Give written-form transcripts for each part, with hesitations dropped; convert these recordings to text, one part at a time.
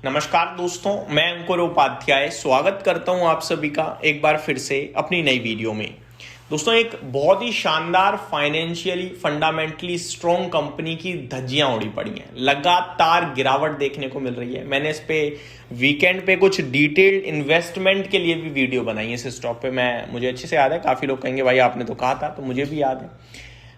नमस्कार दोस्तों, मैं अंकुर उपाध्याय स्वागत करता हूं आप सभी का एक बार फिर से अपनी नई वीडियो में। दोस्तों, एक बहुत ही शानदार फाइनेंशियली फंडामेंटली स्ट्रॉन्ग कंपनी की धज्जियां उड़ी पड़ी हैं। लगातार गिरावट देखने को मिल रही है। मैंने इस पे वीकेंड पे कुछ डिटेल्ड इन्वेस्टमेंट के लिए भी वीडियो बनाई है। इस स्टॉक पे मुझे अच्छे से याद है। काफी लोग कहेंगे भाई आपने तो कहा था, तो मुझे भी याद है।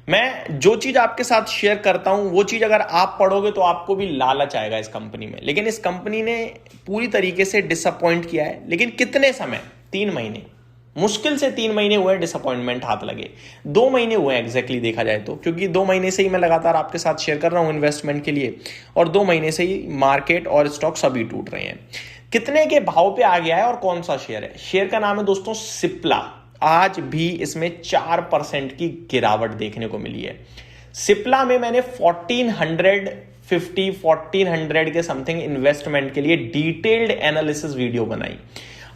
मैं जो चीज आपके साथ शेयर करता हूं वो चीज अगर आप पढ़ोगे तो आपको भी लालच आएगा इस कंपनी में। लेकिन इस कंपनी ने पूरी तरीके से डिसअपॉइंट किया है। लेकिन कितने समय? 3 महीने, मुश्किल से 3 महीने हुए डिसअपॉइंटमेंट हाथ लगे। 2 महीने हुए एग्जैक्टली देखा जाए तो, क्योंकि 2 महीने से ही मैं लगातार आपके साथ शेयर कर रहा हूं इन्वेस्टमेंट के लिए, और 2 महीने से ही मार्केट और स्टॉक सभी टूट रहे हैं। कितने के भाव पे आ गया है और कौन सा शेयर है? शेयर का नाम है दोस्तों सिप्ला। आज भी इसमें 4% की गिरावट देखने को मिली है। सिप्ला में मैंने 1450 के समथिंग इन्वेस्टमेंट के लिए डिटेल्ड एनालिसिस वीडियो बनाई।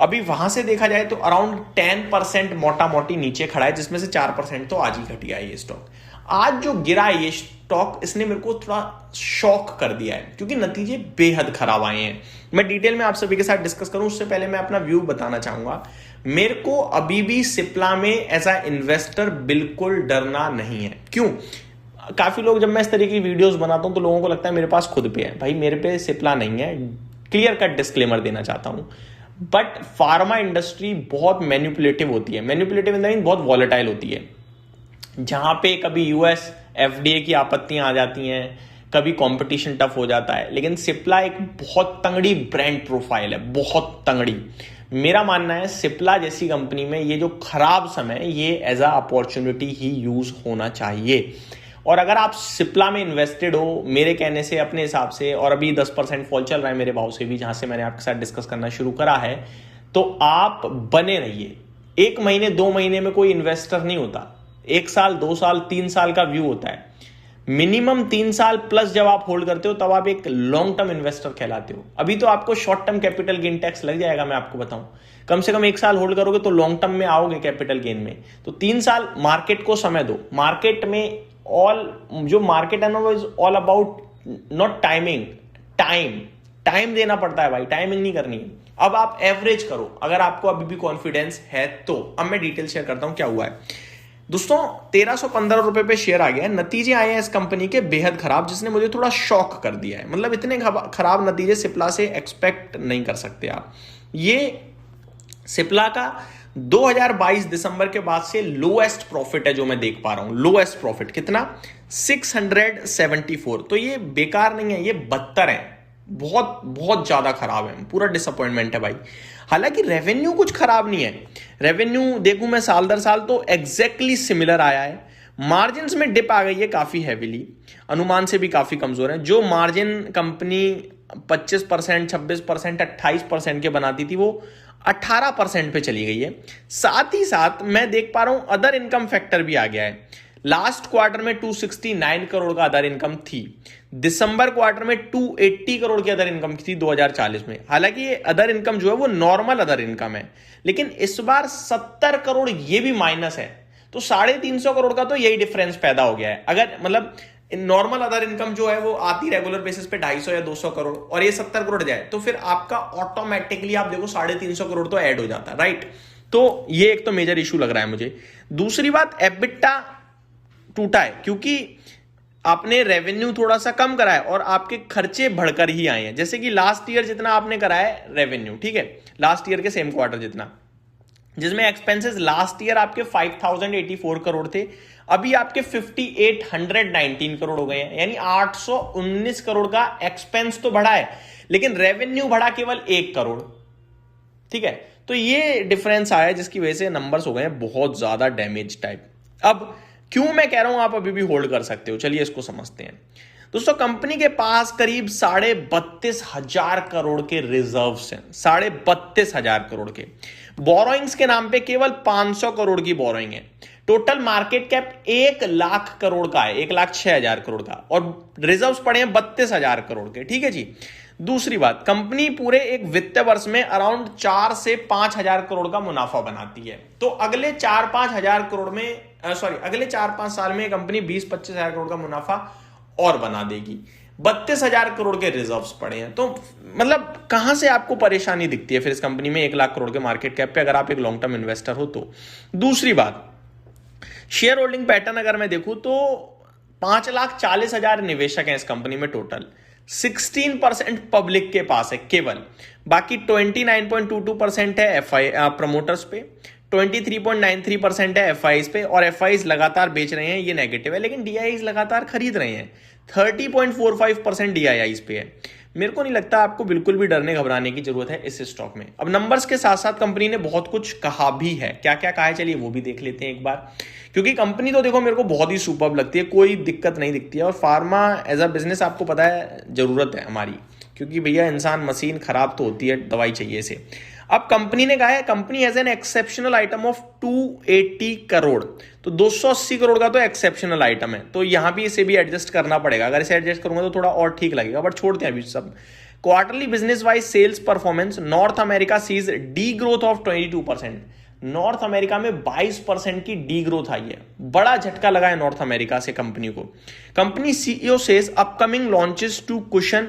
अभी वहां से देखा जाए तो अराउंड 10% मोटा मोटी नीचे खड़ा है, जिसमें से 4% तो आज ही घटिया है ये स्टॉक। आज जो गिरा है ये स्टॉक, इसने मेरे को थोड़ा शॉक कर दिया है, क्योंकि नतीजे बेहद खराब आए हैं। मैं डिटेल में आप सभी के साथ डिस्कस करूं उससे पहले मैं अपना व्यू बताना चाहूंगा। मेरे को अभी भी सिप्ला में एज अ इन्वेस्टर बिल्कुल डरना नहीं है। क्यों? काफी लोग, जब मैं इस तरीके की वीडियोस बनाता हूं तो लोगों को लगता है मेरे पास खुद पे है। भाई मेरे पे सिप्ला नहीं है, क्लियर कट डिस्क्लेमर देना चाहता हूं। बट फार्मा इंडस्ट्री बहुत मैनिपुलेटिव होती है। मैनिपुलेटिव इन द मीन बहुत वॉलेटाइल होती है, जहां पे कभी यूएस एफडीए की आपत्तियां आ जाती हैं, कभी कंपटीशन टफ हो जाता है। लेकिन सिप्ला एक बहुत तंगड़ी ब्रांड प्रोफाइल है, बहुत तंगड़ी। मेरा मानना है सिप्ला जैसी कंपनी में ये जो खराब समय, ये एज अ अपॉर्चुनिटी ही यूज होना चाहिए। और अगर आप सिप्ला में इन्वेस्टेड हो, मेरे कहने से, अपने हिसाब से, और अभी 10% फॉल चल रहा है मेरे भाव से भी, जहां से मैंने आपके साथ डिस्कस करना शुरू करा है, तो आप बने रहिए। 1 महीने 2 महीने में कोई इन्वेस्टर नहीं होता। 1 साल 2 साल 3 साल का व्यू होता है। मिनिमम 3 साल प्लस जब आप होल्ड करते हो तब आप एक लॉन्ग टर्म इन्वेस्टर कहलाते हो। अभी तो आपको short term capital gain tax लग जाएगा, मैं आपको बताऊं। कम से कम 1 साल होल्ड करोगे तो लॉन्ग टर्म में आओगे कैपिटल गेन में। तो 3 साल मार्केट को समय दो। मार्केट में जो मार्केट है ना, वो is all about not timing, time देना पड़ता है भाई, टाइमिंग नहीं करनी है। अब आप एवरेज करो अगर आपको अभी भी कॉन्फिडेंस है तो। अब मैं डिटेल शेयर करता हूं क्या हुआ है दोस्तों। 1315 रुपए पे शेयर आ गया है। नतीजे आए हैं इस कंपनी के बेहद खराब, जिसने मुझे थोड़ा शॉक कर दिया है। मतलब इतने खराब नतीजे सिप्ला से एक्सपेक्ट नहीं कर सकते आप। ये सिप्ला का 2022 दिसंबर के बाद से लोएस्ट प्रॉफिट है जो मैं देख पा रहा हूं। लोएस्ट प्रॉफिट कितना? 674। तो ये बेकार नहीं है, ये बदतर है, बहुत बहुत ज्यादा खराब है। पूरा डिसअपॉइंटमेंट है भाई। हालांकि रेवेन्यू कुछ खराब नहीं है। रेवेन्यू देखूं मैं साल दर साल तो एग्जैक्टली सिमिलर आया है। मार्जिन्स में डिप आ गई है काफी हैवीली, अनुमान से भी काफी कमजोर है। जो मार्जिन कंपनी 25%, 26%, 28% के बनाती थी, वो 18% पे चली गई है। साथ ही साथ मैं देख पा रहा हूं अदर इनकम फैक्टर भी आ गया है। लास्ट क्वार्टर में 269 करोड़ का अदर इनकम थी। दिसंबर क्वार्टर में 280 करोड़ की अदर इनकम थी 2040 में। हालांकि ये अदर इनकम जो है वो नॉर्मल अदर इनकम है, लेकिन इस बार 70 करोड़ ये भी माइनस है। तो 350 करोड़ का तो यही डिफरेंस पैदा हो गया है। अगर मतलब नॉर्मल अदर इनकम जो है वो आती रेगुलर बेसिस पे 250 या 200 करोड़, और ये 70 करोड़ जाए तो फिर आपका ऑटोमेटिकली आप देखो 350 करोड़ तो ऐड हो जाता है, राइट। तो ये एक तो मेजर इशू लग रहा है मुझे। दूसरी बात, एबिटा टूटा है, क्योंकि आपने रेवेन्यू थोड़ा सा कम करा है और आपके खर्चे बढ़कर ही आए हैं। जैसे कि लास्ट ईयर जितना आपने करा है रेवेन्यू, ठीक है, लास्ट ईयर के सेम क्वार्टर जितना, जिसमें एक्सपेंसेस लास्ट ईयर आपके 5084 करोड़ थे, अभी आपके 5819 करोड़ हो गए हैं। यानी 819 करोड़ का एक्सपेंस तो बढ़ा है, लेकिन रेवेन्यू बढ़ा केवल 1 करोड़, ठीक है। तो ये डिफरेंस आया, जिसकी वजह से नंबर्स हो गए हैं बहुत ज्यादा डैमेज टाइप। अब क्यों मैं कह रहा हूं आप अभी भी होल्ड कर सकते हो, चलिए इसको समझते हैं। दोस्तों, कंपनी के पास करीब 32,500 करोड़ के रिजर्व्स हैं। 32,500 करोड़ के। बोरोइंग्स के नाम पे केवल 500 करोड़ की बोरोइंग है। Total market cap 1 lakh crore का है, 1,06,000 करोड़ का, और रिजर्व्स पड़े हैं 32,000 करोड़ के, ठीक है जी। दूसरी बात, कंपनी पूरे एक वित्तीय वर्ष में अराउंड 4 से 5,000 करोड़ का मुनाफा बनाती है। तो अगले 4-5 हजार करोड़ में अगले 4-5 साल में कंपनी 20-25 हजार करोड़ का मुनाफा और बना देगी। 32,000 करोड़ के रिजर्व्स पड़े हैं। तो मतलब कहां से आपको परेशानी दिखती है फिर इस कंपनी में 1 लाख करोड़ के मार्केट कैप पे, अगर आप एक लॉन्ग टर्म इन्वेस्टर हो तो। दूसरी बात, शेयर होल्डिंग पैटर्न अगर मैं देखूं तो 5,40,000 निवेशक हैं इस कंपनी में टोटल, 16% पब्लिक के पास है केवल, बाकी 29.22% है एफआई प्रमोटर्स पे, 23.93% है एफआईज पे, और एफआईज लगातार बेच रहे हैं, ये नेगेटिव है, लेकिन डीआईज लगातार खरीद रहे हैं, 30.45% डीआईज पे है। मेरे को नहीं लगता आपको बिल्कुल भी डरने घबराने की जरूरत है इस स्टॉक में। अब नंबर्स के साथ साथ कंपनी ने बहुत कुछ कहा भी है, क्या क्या कहा है चलिए वो भी देख लेते हैं एक बार, क्योंकि कंपनी तो देखो मेरे को बहुत ही सुपर्ब लगती है, कोई दिक्कत नहीं दिखती है, और फार्मा एज अ बिजनेस आपको पता है जरूरत है हमारी, क्योंकि भैया इंसान मशीन खराब तो होती है, दवाई चाहिए इसे। अब कंपनी ने कहा है company has an exceptional item of 280 crore, तो 280 करोड़ का तो एक्सेप्शनल आइटम है, तो यहां भी इसे भी एडजस्ट करना पड़ेगा, अगर इसे एडजस्ट करूंगा तो थोड़ा और ठीक लगेगा, बट छोड़ते हैं अभी सब। Quarterly business wise sales performance, North America sees the growth of 22%, North America में 22% की डी ग्रोथ आई है, बड़ा झटका लगा है नॉर्थ अमेरिका से कंपनी को। Company CEO says upcoming launches to cushion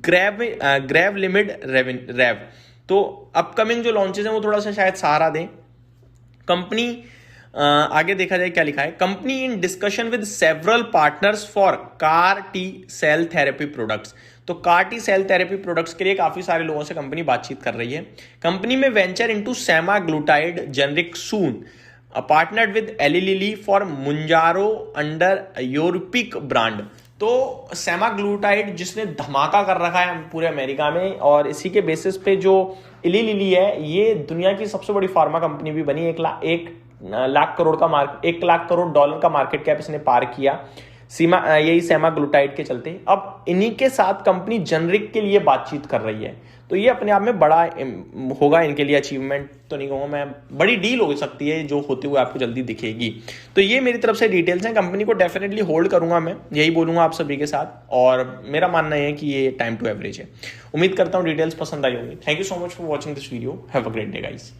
grave limit rev, तो अपकमिंग जो लॉन्चेस हैं वो थोड़ा सा शायद सहारा दें। कंपनी आगे देखा जाए क्या लिखा है, company in discussion with several partners for CAR T cell therapy products, तो CAR T cell therapy products के लिए काफी सारे लोगों से कंपनी बातचीत कर रही है। कंपनी में venture into semaglutide generic soon, partnered with Eli Lilly for Mounjaro under Europic brand, तो सेमाग्लूटाइड जिसने धमाका कर रखा है पूरे अमेरिका में, और इसी के बेसिस पे जो इली लिली है ये दुनिया की सबसे बड़ी फार्मा कंपनी भी बनी, 1 लाख करोड़ डॉलर का मार्केट कैप इसने पार किया यही सेमाग्लूटाइड के चलते। अब इन्हीं के साथ कंपनी जेनरिक के लिए बातचीत कर रही है, तो ये अपने आप में बड़ा होगा इनके लिए, अचीवमेंट तो नहीं कहूँगा मैं, बड़ी डील हो सकती है जो होते हुए आपको जल्दी दिखेगी। तो ये मेरी तरफ से डिटेल्स हैं, कंपनी को डेफिनेटली होल्ड करूंगा मैं, यही बोलूंगा आप सभी के साथ, और मेरा मानना है कि ये टाइम टू एवरेज है। उम्मीद करता हूँ डिटेल्स पसंद आई होंगी। Thank you so much for watching this video, have a great day guys.